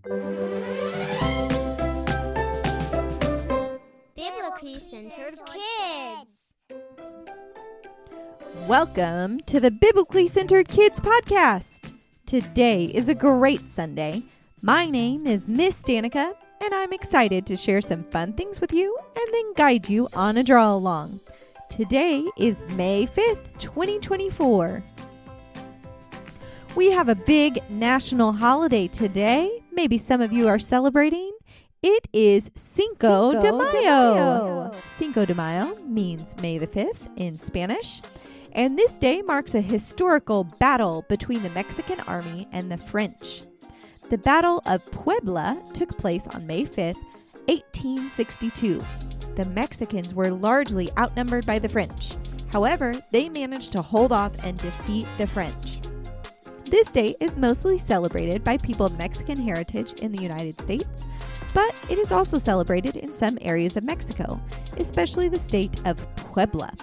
Biblically Centered Kids. Welcome to the Biblically Centered Kids podcast. Today is a great Sunday. My name is Miss Danika, and I'm excited to share some fun things with you and then guide you on a draw along. Today is May 5th, 2024. We have a big national holiday today. Maybe some of you are celebrating. It is Cinco de Mayo. Cinco de Mayo means May the 5th in Spanish. And this day marks a historical battle between the Mexican army and the French. The Battle of Puebla took place on May 5th, 1862. The Mexicans were largely outnumbered by the French. However, they managed to hold off and defeat the French. This day is mostly celebrated by people of Mexican heritage in the United States, but it is also celebrated in some areas of Mexico, especially the state of Puebla.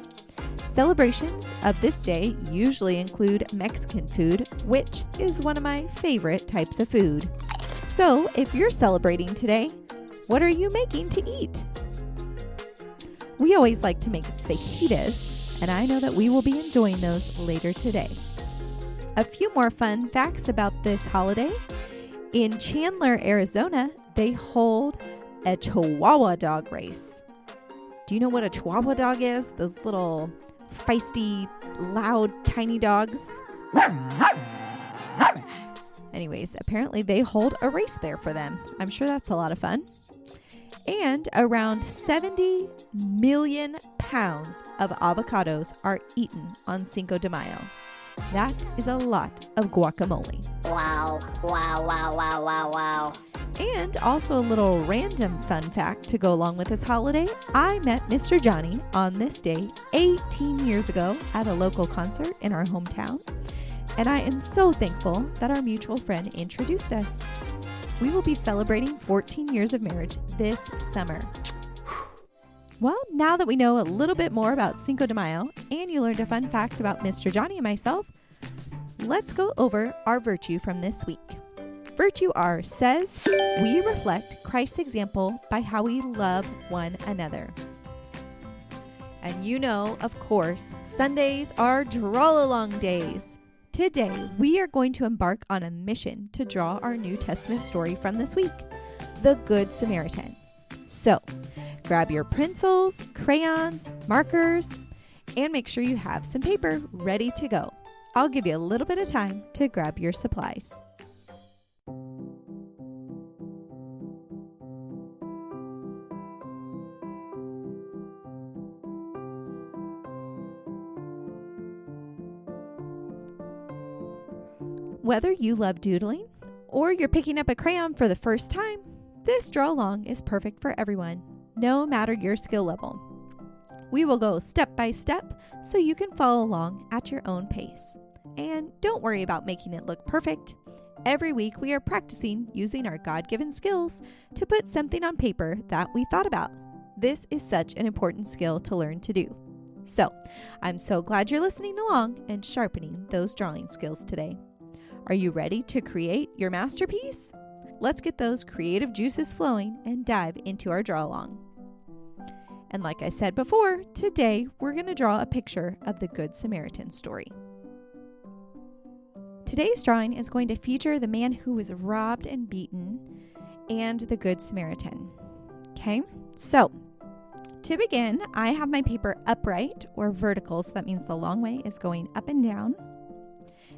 Celebrations of this day usually include Mexican food, which is one of my favorite types of food. So, if you're celebrating today, what are you making to eat? We always like to make fajitas, and I know that we will be enjoying those later today. A few more fun facts about this holiday. In Chandler, Arizona, they hold a Chihuahua dog race. Do you know what a Chihuahua dog is? Those little feisty, loud, tiny dogs. Anyways, apparently they hold a race there for them. I'm sure that's a lot of fun. And around 70 million pounds of avocados are eaten on Cinco de Mayo. That is a lot of guacamole. Wow, wow, wow, wow, wow, wow. And also a little random fun fact to go along with this holiday. I met Mr. Johnny on this day 18 years ago at a local concert in our hometown. And I am so thankful that our mutual friend introduced us. We will be celebrating 14 years of marriage this summer. Well, now that we know a little bit more about Cinco de Mayo and you learned a fun fact about Mr. Johnny and myself, let's go over our virtue from this week. Virtue R says, we reflect Christ's example by how we love one another. And you know, of course, Sundays are draw-along days. Today, we are going to embark on a mission to draw our New Testament story from this week, the Good Samaritan. So, grab your pencils, crayons, markers, and make sure you have some paper ready to go. I'll give you a little bit of time to grab your supplies. Whether you love doodling or you're picking up a crayon for the first time, this draw along is perfect for everyone, no matter your skill level. We will go step by step so you can follow along at your own pace. And don't worry about making it look perfect. Every week we are practicing using our God-given skills to put something on paper that we thought about. This is such an important skill to learn to do. So, I'm so glad you're listening along and sharpening those drawing skills today. Are you ready to create your masterpiece? Let's get those creative juices flowing and dive into our draw along. And like I said before, today we're going to draw a picture of the Good Samaritan story. Today's drawing is going to feature the man who was robbed and beaten and the Good Samaritan. Okay, so to begin, I have my paper upright or vertical, so that means the long way is going up and down.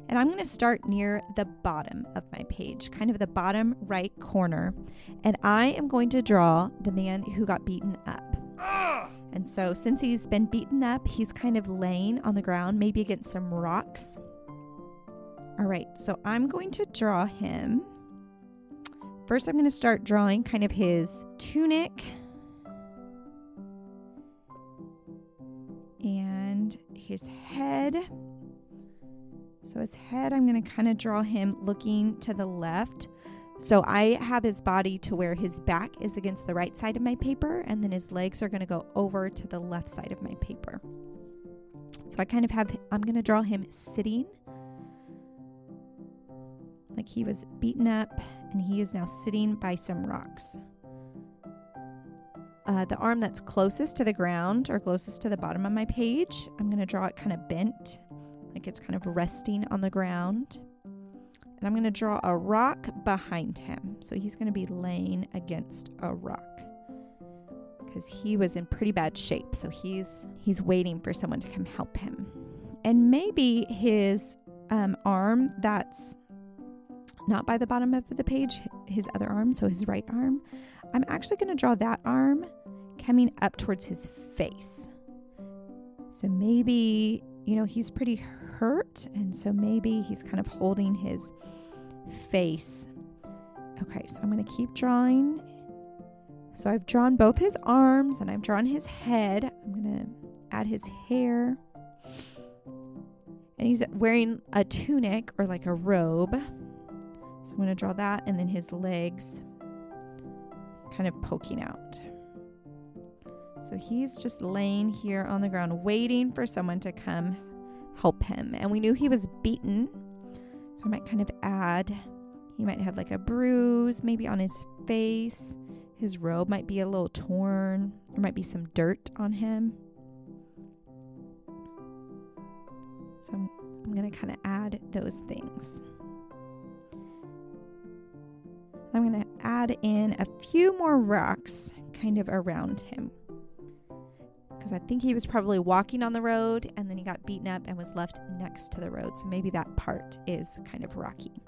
And I'm going to start near the bottom of my page, kind of the bottom right corner. And I am going to draw the man who got beaten up. And so since he's been beaten up, he's kind of laying on the ground, maybe against some rocks. All right, so I'm going to draw him. First, I'm going to start drawing kind of his tunic and his head. So his head, I'm going to kind of draw him looking to the left. So I have his body to where his back is against the right side of my paper, and then his legs are going to go over to the left side of my paper. So I kind of have, I'm going to draw him sitting like he was beaten up and he is now sitting by some rocks. The arm that's closest to the ground or closest to the bottom of my page, I'm going to draw it kind of bent, like it's kind of resting on the ground. And I'm going to draw a rock behind him. So he's going to be laying against a rock because he was in pretty bad shape. So he's waiting for someone to come help him. And maybe his arm that's not by the bottom of the page, his other arm, so his right arm, I'm actually going to draw that arm coming up towards his face. So maybe, he's pretty hurt, and so maybe he's kind of holding his face. Okay, so I'm going to keep drawing. So I've drawn both his arms, and I've drawn his head. I'm going to add his hair. And he's wearing a tunic or like a robe. So I'm going to draw that, and then his legs kind of poking out. So he's just laying here on the ground waiting for someone to come help him. And we knew he was beaten. So I might kind of add, he might have like a bruise maybe on his face. His robe might be a little torn. There might be some dirt on him. So I'm going to kind of add those things. I'm going to add in a few more rocks kind of around him, because I think he was probably walking on the road and then he got beaten up and was left next to the road. So maybe that part is kind of rocky.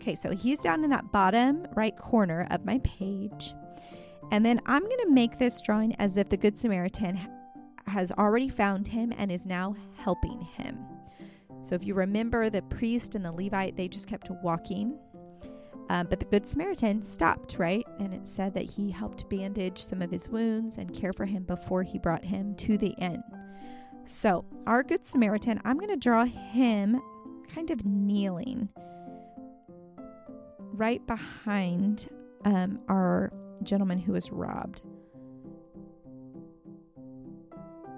Okay, so he's down in that bottom right corner of my page. And then I'm going to make this drawing as if the Good Samaritan has already found him and is now helping him. So if you remember, the priest and the Levite, they just kept walking. But the Good Samaritan stopped, right? And it said that he helped bandage some of his wounds and care for him before he brought him to the inn. So our Good Samaritan, I'm going to draw him kind of kneeling right behind our gentleman who was robbed.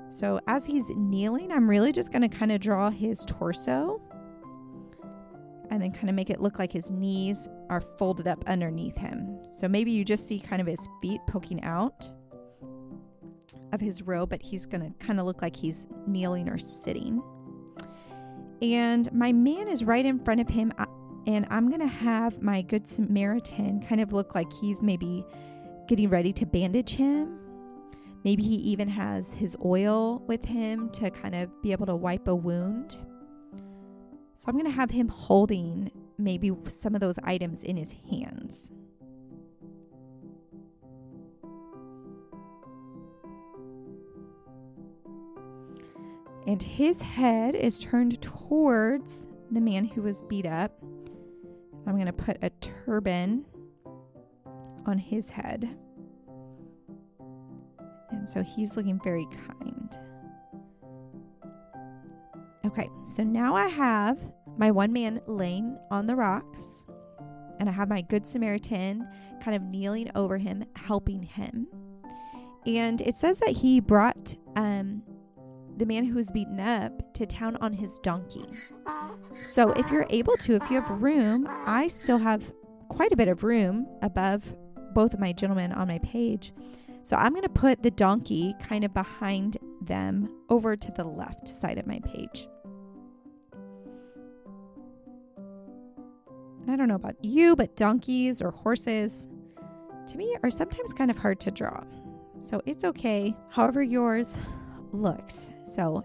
So as he's kneeling, I'm really just going to kind of draw his torso and then kind of make it look like his knees are folded up underneath him. So maybe you just see kind of his feet poking out of his robe, but he's going to kind of look like he's kneeling or sitting. And my man is right in front of him, and I'm going to have my Good Samaritan kind of look like he's maybe getting ready to bandage him. Maybe he even has his oil with him to kind of be able to wipe a wound. So I'm going to have him holding maybe some of those items in his hands. And his head is turned towards the man who was beat up. I'm going to put a turban on his head. And so he's looking very kind. Okay, so now I have my one man laying on the rocks, and I have my Good Samaritan kind of kneeling over him, helping him. And it says that he brought the man who was beaten up to town on his donkey. So if you're able to, if you have room, I still have quite a bit of room above both of my gentlemen on my page. So I'm going to put the donkey kind of behind them over to the left side of my page. And I don't know about you, but donkeys or horses, to me, are sometimes kind of hard to draw. So it's okay, however yours looks. So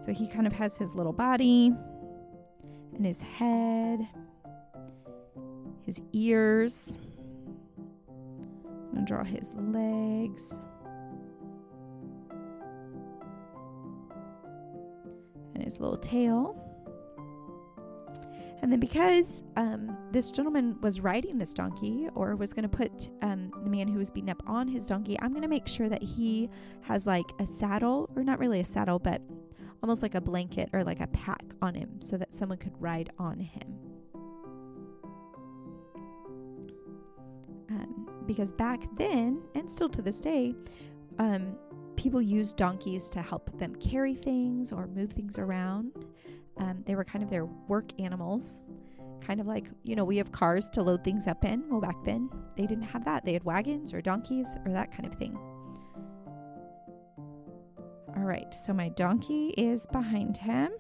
he kind of has his little body and his head, his ears. I'm going to draw his legs. And his little tail. And then because this gentleman was riding this donkey, or was going to put the man who was beaten up on his donkey, I'm going to make sure that he has like a saddle, or not really a saddle, but almost like a blanket or like a pack on him so that someone could ride on him. Because back then, and still to this day, people used donkeys to help them carry things or move things around. They were kind of their work animals. kind of like, we have cars to load things up in. Well, back then they didn't have that. They had wagons or donkeys or that kind of thing. All right, so my donkey is behind him.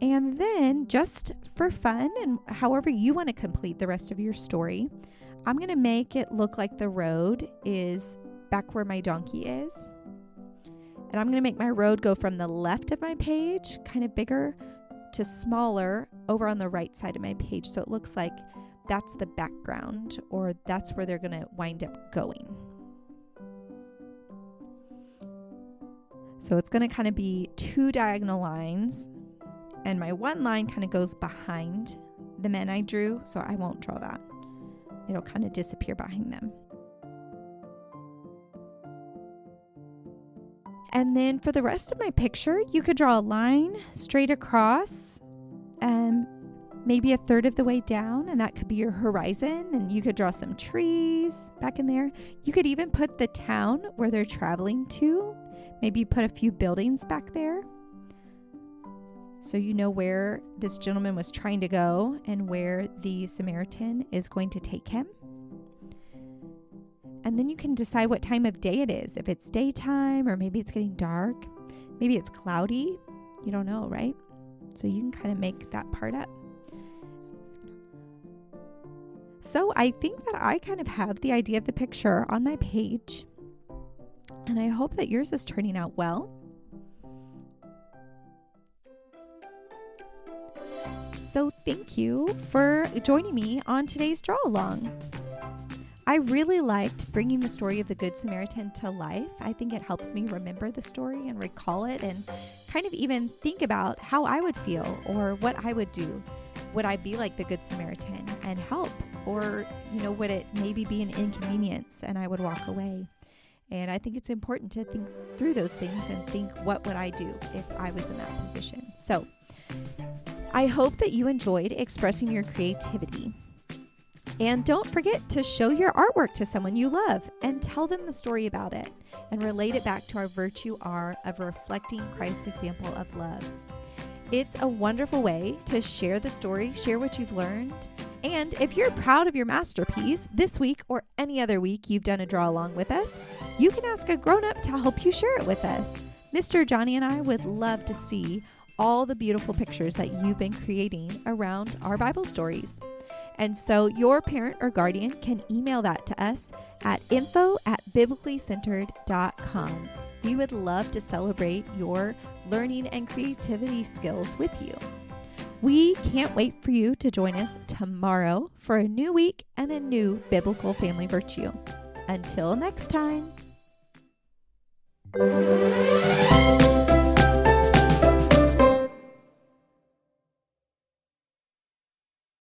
And then, just for fun and however you want to complete the rest of your story, I'm going to make it look like the road is back where my donkey is. And I'm going to make my road go from the left of my page, kind of bigger, to smaller over on the right side of my page. So it looks like that's the background, or that's where they're going to wind up going. So it's going to kind of be 2 diagonal lines, and my one line kind of goes behind the men I drew, so I won't draw that. It'll kind of disappear behind them. And then for the rest of my picture, you could draw a line straight across, maybe a third of the way down, and that could be your horizon, and you could draw some trees back in there. You could even put the town where they're traveling to. Maybe put a few buildings back there, so you know where this gentleman was trying to go and where the Samaritan is going to take him. And then you can decide what time of day it is. If it's daytime, or maybe it's getting dark. Maybe it's cloudy. You don't know, right? So you can kind of make that part up. So I think that I kind of have the idea of the picture on my page. And I hope that yours is turning out well. So thank you for joining me on today's Draw Along. I really liked bringing the story of the Good Samaritan to life. I think it helps me remember the story and recall it, and kind of even think about how I would feel or what I would do. Would I be like the Good Samaritan and help? Or, would it maybe be an inconvenience and I would walk away? And I think it's important to think through those things and think, what would I do if I was in that position? So I hope that you enjoyed expressing your creativity. And don't forget to show your artwork to someone you love and tell them the story about it and relate it back to our virtue R of reflecting Christ's example of love. It's a wonderful way to share the story, share what you've learned. And if you're proud of your masterpiece this week or any other week you've done a draw along with us, you can ask a grown-up to help you share it with us. Mr. Jonny and I would love to see all the beautiful pictures that you've been creating around our Bible stories. And so your parent or guardian can email that to us at info@biblicallycentered.com. We would love to celebrate your learning and creativity skills with you. We can't wait for you to join us tomorrow for a new week and a new biblical family virtue. Until next time.